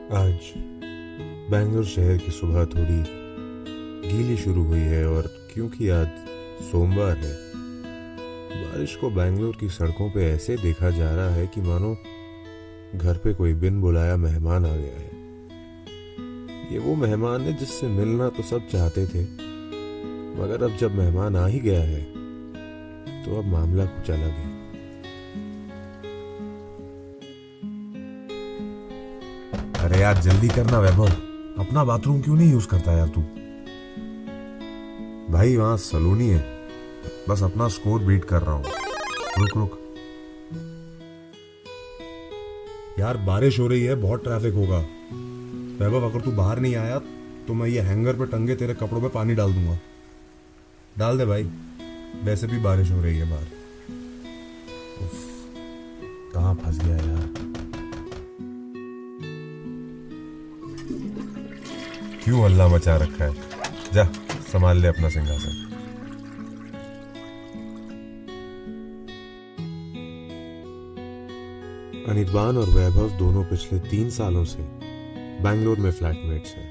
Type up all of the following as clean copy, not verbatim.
आज बैंगलोर शहर की सुबह थोड़ी गीली शुरू हुई है और क्योंकि आज सोमवार है, बारिश को बैंगलोर की सड़कों पे ऐसे देखा जा रहा है कि मानो घर पे कोई बिन बुलाया मेहमान आ गया है। ये वो मेहमान है जिससे मिलना तो सब चाहते थे, मगर अब जब मेहमान आ ही गया है तो अब मामला कुछ अलग है। अरे यार जल्दी करना वैभव, अपना बाथरूम क्यों नहीं यूज करता यार तू। भाई वहां सलोनी है, बस अपना स्कोर बीट कर रहा हूँ। रुक रुक यार, बारिश हो रही है, बहुत ट्रैफिक होगा। वैभव अगर तू बाहर नहीं आया तो मैं ये हैंगर पे टंगे तेरे कपड़ों पे पानी डाल दूंगा। डाल दे भाई, वैसे भी बारिश हो रही है बाहर। कहाँ फंस गया यार। क्यों हल्ला मचा रखा है, जा संभाल ले अपना सिंहासन। अनिर्बान और वैभव दोनों पिछले 3 सालों से बैंगलोर में फ्लैटमेट्स हैं।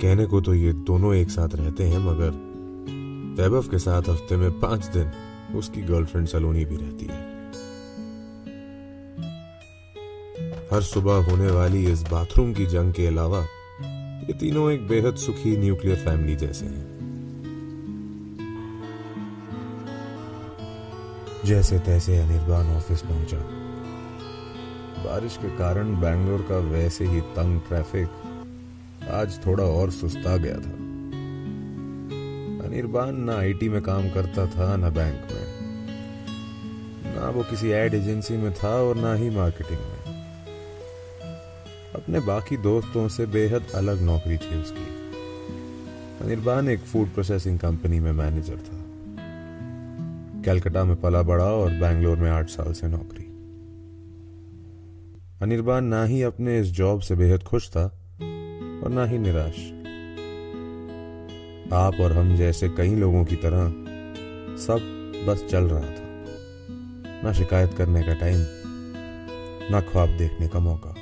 कहने को तो ये दोनों एक साथ रहते हैं, मगर वैभव के साथ हफ्ते में 5 दिन उसकी गर्लफ्रेंड सलोनी भी रहती है। हर सुबह होने वाली इस बाथरूम की जंग के अलावा ये तीनों एक बेहद सुखी न्यूक्लियर फैमिली जैसे हैं। जैसे तैसे अनिर्बान ऑफिस पहुंचा। बारिश के कारण बैंगलोर का वैसे ही तंग ट्रैफिक आज थोड़ा और सुस्ता गया था। अनिर्बान ना आईटी में काम करता था, ना बैंक में, ना वो किसी एड एजेंसी में था और ना ही मार्केटिंग में। अपने बाकी दोस्तों से बेहद अलग नौकरी थी उसकी। अनिर्बान एक फूड प्रोसेसिंग कंपनी में मैनेजर था। कलकत्ता में पला बड़ा और बैंगलोर में 8 साल से नौकरी। अनिर्बान ना ही अपने इस जॉब से बेहद खुश था और ना ही निराश। आप और हम जैसे कई लोगों की तरह सब बस चल रहा था। ना शिकायत करने का टाइम, ना ख्वाब देखने का मौका।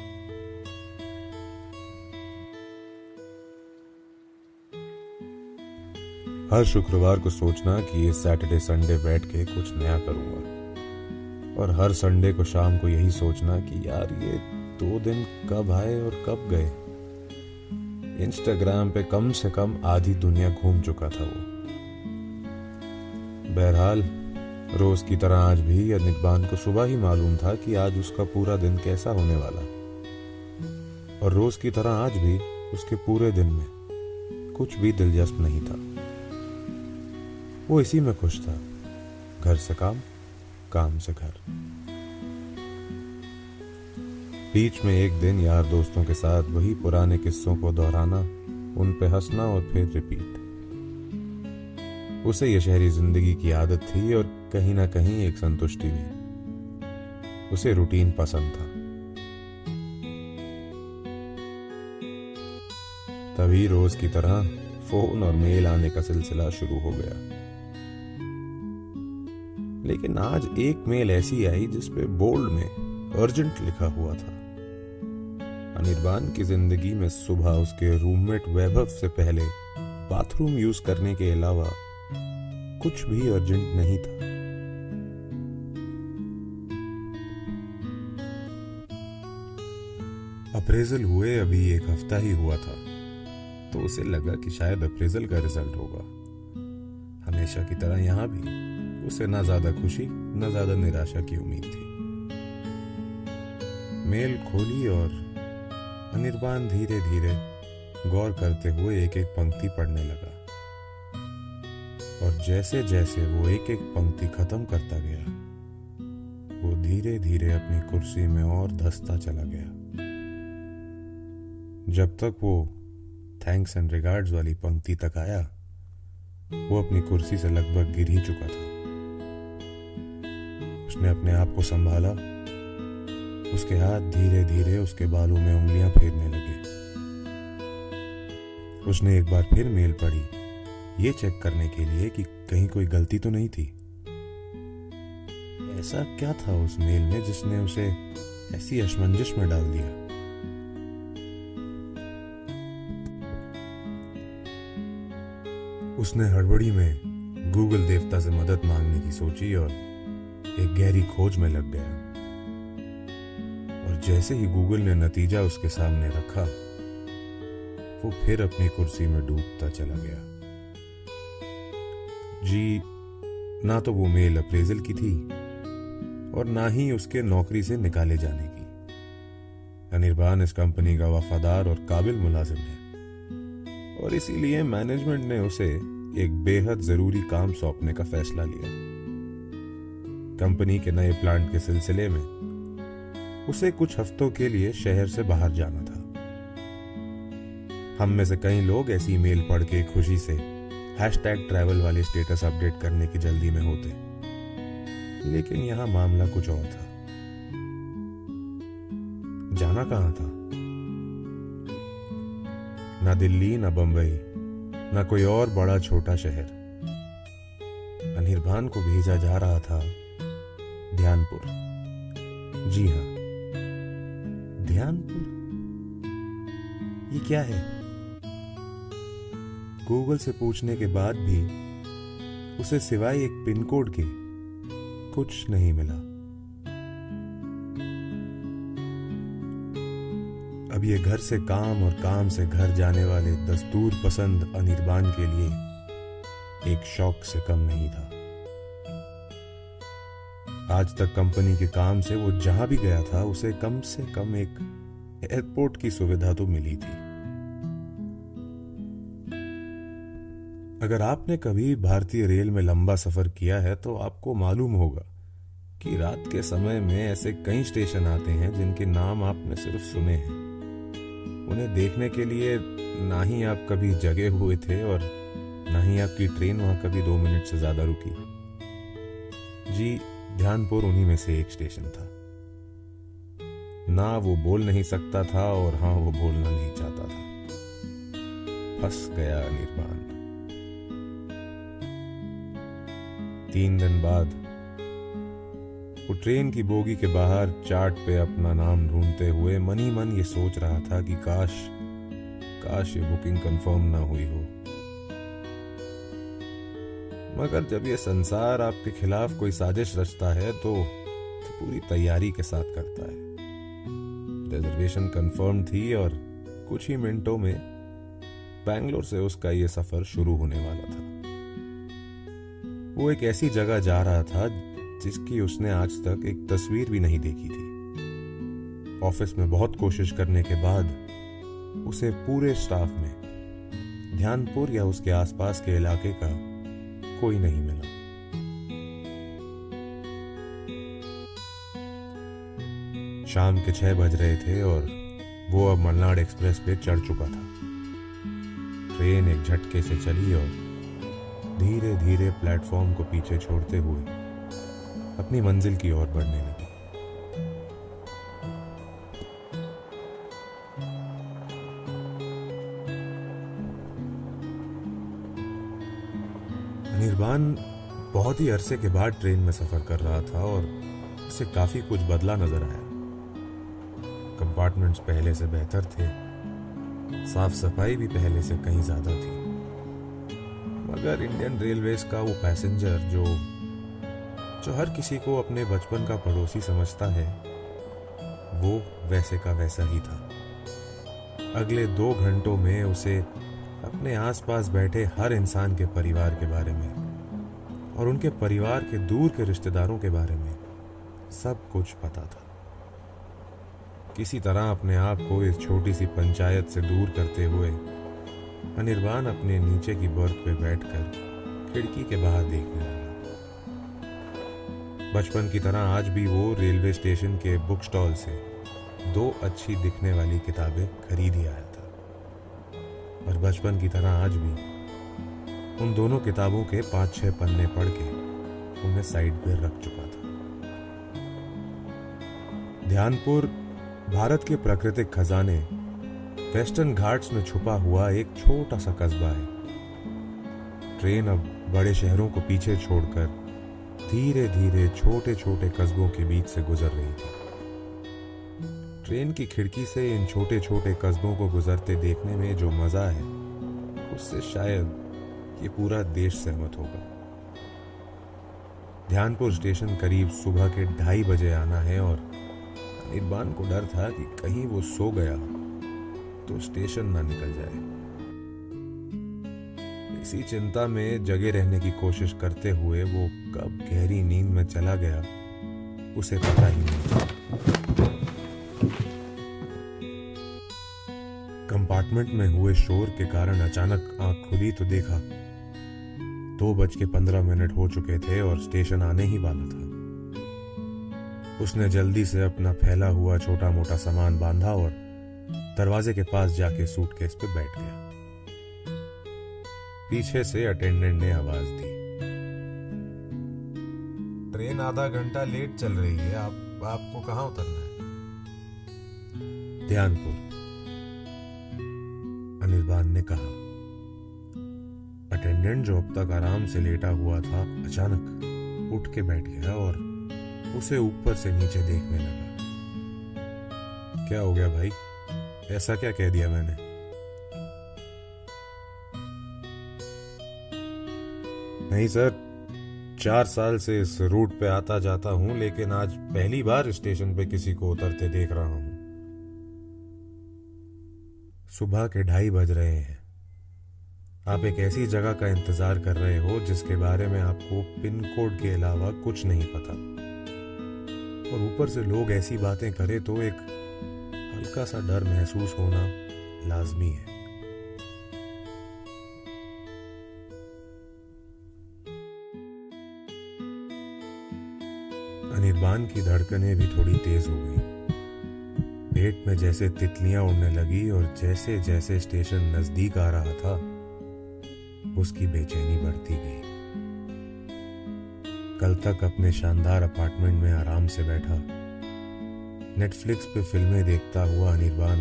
हर शुक्रवार को सोचना कि इस सैटरडे संडे बैठ के कुछ नया करूंगा, और हर संडे को शाम को यही सोचना कि यार ये 2 दिन कब आए और कब गए। इंस्टाग्राम पे कम से कम आधी दुनिया घूम चुका था वो। बहरहाल रोज की तरह आज भी अनिर्बान को सुबह ही मालूम था कि आज उसका पूरा दिन कैसा होने वाला, और रोज की तरह आज भी उसके पूरे दिन में कुछ भी दिलचस्प नहीं था। वो इसी में खुश था, घर से काम, काम से घर। बीच में एक दिन यार दोस्तों के साथ वही पुराने किस्सों को दोहराना, उन पे हंसना और फिर रिपीट। उसे ये शहरी जिंदगी की आदत थी और कहीं ना कहीं एक संतुष्टि भी। उसे रूटीन पसंद था। तभी रोज की तरह फोन और मेल आने का सिलसिला शुरू हो गया। लेकिन आज एक मेल ऐसी आई जिसपे बोल्ड में अर्जेंट लिखा हुआ था। अनिर्बान की जिंदगी में सुबह उसके रूममेट वैभव से पहले बाथरूम यूज करने के अलावा कुछ भी अर्जेंट नहीं था। अप्रेजल हुए अभी 1 हफ्ता ही हुआ था, तो उसे लगा कि शायद अप्रेजल का रिजल्ट होगा। हमेशा की तरह यहां भी उसे ना ज्यादा खुशी ना ज्यादा निराशा की उम्मीद थी। मेल खोली और अनिर्बान धीरे धीरे गौर करते हुए एक एक पंक्ति पढ़ने लगा, और जैसे जैसे वो एक एक पंक्ति खत्म करता गया, वो धीरे धीरे अपनी कुर्सी में और धंसता चला गया। जब तक वो थैंक्स एंड रिगार्ड्स वाली पंक्ति तक आया, वो अपनी कुर्सी से लगभग गिर ही चुका था। उसने अपने आप को संभाला। उसके हाथ धीरे धीरे उसके बालों में उंगलियां फेरने लगे। उसने एक बार फिर मेल पढ़ी, ये चेक करने के लिए कि कहीं कोई गलती तो नहीं थी। ऐसा क्या था उस मेल में जिसने उसे ऐसी असमंजस में डाल दिया। उसने हड़बड़ी में गूगल देवता से मदद मांगने की सोची और एक गहरी खोज में लग गया। और जैसे ही गूगल ने नतीजा उसके सामने रखा, वो फिर अपनी कुर्सी में डूबता चला गया। जी, ना तो वो मेल अप्रेजल की थी और ना ही उसके नौकरी से निकाले जाने की। अनिर्बान इस कंपनी का वफादार और काबिल मुलाजिम है और इसीलिए मैनेजमेंट ने उसे एक बेहद जरूरी काम सौंपने का फैसला लिया। कंपनी के नए प्लांट के सिलसिले में उसे कुछ हफ्तों के लिए शहर से बाहर जाना था। हम में से कई लोग ऐसी मेल पढ़ के खुशी से #ट्रैवल वाले स्टेटस अपडेट करने की जल्दी में होते, लेकिन यहां मामला कुछ और था। जाना कहां था? ना दिल्ली, ना बंबई, ना कोई और बड़ा छोटा शहर। अनिर्बान को भेजा जा रहा था ध्यानपुर। जी हां, ध्यानपुर। ये क्या है? गूगल से पूछने के बाद भी उसे सिवाय एक पिन कोड के कुछ नहीं मिला। अब ये घर से काम और काम से घर जाने वाले दस्तूर पसंद अनिर्बान के लिए एक शौक से कम नहीं था। आज तक कंपनी के काम से वो जहां भी गया था उसे कम से कम एक एयरपोर्ट की सुविधा तो मिली थी। अगर आपने कभी भारतीय रेल में लंबा सफर किया है तो आपको मालूम होगा कि रात के समय में ऐसे कई स्टेशन आते हैं जिनके नाम आपने सिर्फ सुने हैं। उन्हें देखने के लिए ना ही आप कभी जगे हुए थे और ना ही आपकी ट्रेन वहां कभी 2 मिनट से ज्यादा रुकी। जी, ध्यानपुर उन्हीं में से एक स्टेशन था। ना वो बोल नहीं सकता था और हाँ, वो बोलना नहीं चाहता था। फंस गया अनिर्बान। 3 दिन बाद वो ट्रेन की बोगी के बाहर चार्ट पे अपना नाम ढूंढते हुए मन ही मन ये सोच रहा था कि काश ये बुकिंग कंफर्म ना हुई हो। मगर जब ये संसार आपके खिलाफ कोई साजिश रचता है तो पूरी तैयारी के साथ करता है। रिजर्वेशन कंफर्म थी और कुछ ही मिनटों में बैंगलोर से उसका ये सफर शुरू होने वाला था। वो एक ऐसी जगह जा रहा था जिसकी उसने आज तक एक तस्वीर भी नहीं देखी थी। ऑफिस में बहुत कोशिश करने के बाद उसे पूरे स्टाफ में ध्यानपुर या उसके आसपास के इलाके का कोई नहीं मिला। शाम के 6 बज रहे थे और वो अब मलनाड एक्सप्रेस पे चढ़ चुका था। ट्रेन एक झटके से चली और धीरे धीरे प्लेटफॉर्म को पीछे छोड़ते हुए अपनी मंजिल की ओर बढ़ने लगी। अनिर्बान बहुत ही अरसे के बाद ट्रेन में सफर कर रहा था और इससे काफी कुछ बदला नजर आया। कंपार्टमेंट्स पहले से बेहतर थे, साफ सफाई भी पहले से कहीं ज्यादा थी। मगर इंडियन रेलवेज का वो पैसेंजर जो हर किसी को अपने बचपन का पड़ोसी समझता है, वो वैसे का वैसा ही था। अगले 2 घंटों में उसे अपने आसपास बैठे हर इंसान के परिवार के बारे में और उनके परिवार के दूर के रिश्तेदारों के बारे में सब कुछ पता था। किसी तरह अपने आप को इस छोटी सी पंचायत से दूर करते हुए अनिर्बान अपने नीचे की बर्थ पे बैठकर खिड़की के बाहर देखने लगा। बचपन की तरह आज भी वो रेलवे स्टेशन के बुक स्टॉल से 2 अच्छी दिखने वाली किताबें खरीद ही आया था और बचपन की तरह आज भी उन दोनों किताबों के 5-6 पन्ने पढ़ के उन्हें साइड पे रख चुका था। ध्यानपुर भारत के प्राकृतिक खजाने वेस्टर्न घाट्स में छुपा हुआ एक छोटा सा कस्बा है। ट्रेन अब बड़े शहरों को पीछे छोड़कर धीरे धीरे छोटे छोटे कस्बों के बीच से गुजर रही थी। ट्रेन की खिड़की से इन छोटे छोटे कस्बों को गुजरते देखने में जो मजा है, उससे शायद ये पूरा देश सहमत होगा। ध्यानपुर स्टेशन करीब सुबह के 2:30 बजे आना है और अनिर्बान को डर था कि कहीं वो सो गया तो स्टेशन ना निकल जाए। इसी चिंता में जगे रहने की कोशिश करते हुए वो कब गहरी नींद में चला गया उसे पता ही नहीं। कंपार्टमेंट में हुए शोर के कारण अचानक आंख खुली तो देखा 2:15 हो चुके थे और स्टेशन आने ही वाला था। उसने जल्दी से अपना फैला हुआ छोटा मोटा सामान बांधा और दरवाजे के पास जाके सूटकेस पे बैठ गया। पीछे से अटेंडेंट ने आवाज दी, ट्रेन आधा घंटा लेट चल रही है, आपको कहाँ उतरना है? ध्यानपुर, अनिर्बान ने कहा। अटेंडेंट जो अब तक आराम से लेटा हुआ था अचानक उठ के बैठ गया और उसे ऊपर से नीचे देखने लगा। क्या हो गया भाई, ऐसा क्या कह दिया मैंने? नहीं सर, 4 साल से इस रूट पे आता जाता हूं, लेकिन आज पहली बार स्टेशन पे किसी को उतरते देख रहा हूं। सुबह के 2:30 बज रहे हैं। आप एक ऐसी जगह का इंतजार कर रहे हो जिसके बारे में आपको पिन कोड के अलावा कुछ नहीं पता, और ऊपर से लोग ऐसी बातें करें तो एक हल्का सा डर महसूस होना लाजमी है। अनिर्बान की धड़कनें भी थोड़ी तेज हो गई। पेट में जैसे तितलियां उड़ने लगी और जैसे जैसे स्टेशन नजदीक आ रहा था उसकी बेचैनी बढ़ती गई। कल तक अपने शानदार अपार्टमेंट में आराम से बैठा नेटफ्लिक्स पे फिल्में देखता हुआ अनिर्बान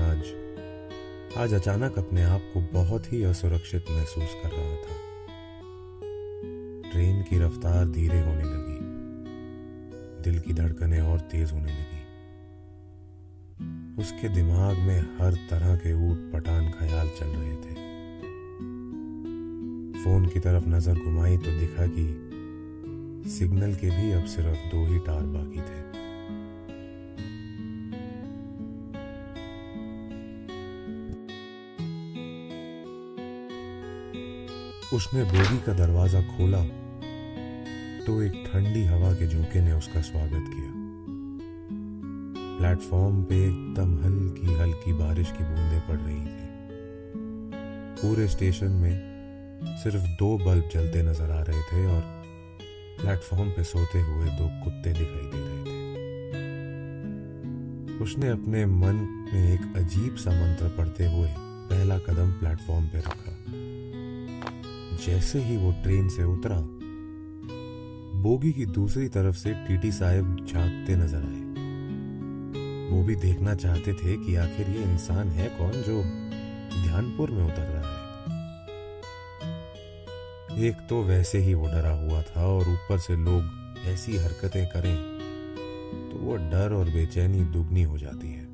आज अचानक अपने आप को बहुत ही असुरक्षित महसूस कर रहा था। ट्रेन की रफ्तार धीरे होने लगी, दिल की धड़कनें और तेज होने लगी। उसके दिमाग में हर तरह के ऊट पटांग ख्याल चल रहे थे। फोन की तरफ नजर घुमाई तो दिखा कि सिग्नल के भी अब सिर्फ 2 ही टावर बाकी थे। उसने बोगी का दरवाजा खोला तो एक ठंडी हवा के झोंके ने उसका स्वागत किया। प्लेटफॉर्म पे एकदम हल्की हल्की बारिश की बूंदें पड़ रही थी। पूरे स्टेशन में सिर्फ 2 बल्ब जलते नजर आ रहे थे और प्लेटफॉर्म पे सोते हुए 2 कुत्ते दिखाई दे रहे थे। उसने अपने मन में एक अजीब सा मंत्र पढ़ते हुए पहला कदम प्लेटफॉर्म पे रखा। जैसे ही वो ट्रेन से उतरा, बोगी की दूसरी तरफ से टीटी साहब झांकते नजर आए। वो भी देखना चाहते थे कि आखिर ये इंसान है कौन जो ध्यानपुर में उतर रहा है। एक तो वैसे ही वो डरा हुआ था और ऊपर से लोग ऐसी हरकतें करें तो वो डर और बेचैनी दुगनी हो जाती है।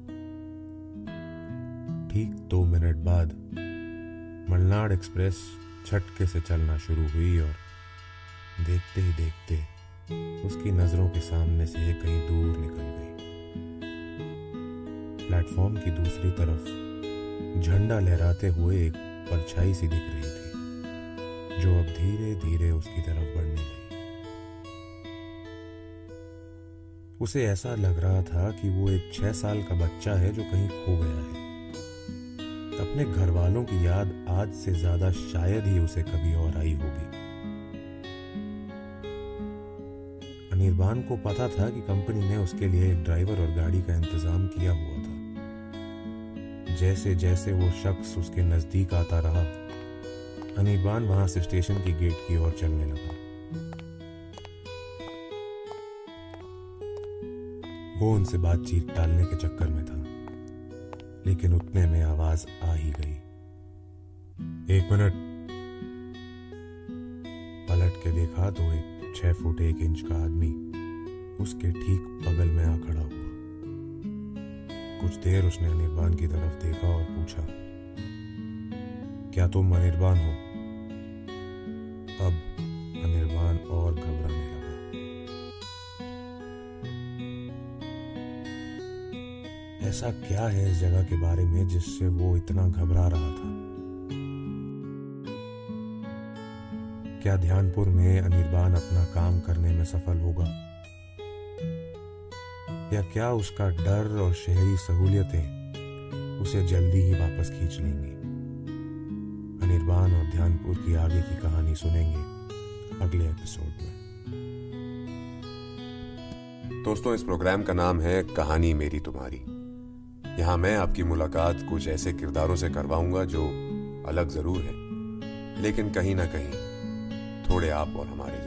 ठीक 2 मिनट बाद मलनाड एक्सप्रेस झटके से चलना शुरू हुई और देखते ही देखते उसकी नजरों के सामने से ये कहीं दूर निकल गई। प्लेटफॉर्म की दूसरी तरफ झंडा लहराते हुए एक परछाई सी दिख रही थी जो अब धीरे धीरे उसकी तरफ बढ़ने लगी। उसे ऐसा लग रहा था कि वो एक 6 साल का बच्चा है जो कहीं खो गया है। अपने घर वालों की याद आज से ज्यादा शायद ही उसे कभी और आई होगी। अनिर्बान को पता था कि कंपनी ने उसके लिए एक ड्राइवर और गाड़ी का इंतजाम किया हुआ था। जैसे जैसे वो शख्स उसके नजदीक आता रहा, अनिर्बान वहां से स्टेशन की गेट की ओर चलने लगा। वो उनसे बातचीत टालने के चक्कर में था, लेकिन उतने में आवाज आ ही गई। 1 मिनट। पलट के देखा तो एक 6 फुट 1 इंच का आदमी उसके ठीक बगल में आ खड़ा हुआ। कुछ देर उसने अनिर्बान की तरफ देखा और पूछा, क्या तुम अनिर्बान हो? ऐसा क्या है इस जगह के बारे में जिससे वो इतना घबरा रहा था? क्या ध्यानपुर में अनिर्बान अपना काम करने में सफल होगा, या क्या उसका डर और शहरी सहूलियतें उसे जल्दी ही वापस खींच लेंगी? अनिर्बान और ध्यानपुर की आगे की कहानी सुनेंगे अगले एपिसोड में। दोस्तों, इस प्रोग्राम का नाम है कहानी मेरी तुम्हारी। यहाँ मैं आपकी मुलाकात कुछ ऐसे किरदारों से करवाऊंगा जो अलग जरूर है, लेकिन कहीं ना कहीं थोड़े आप और हमारे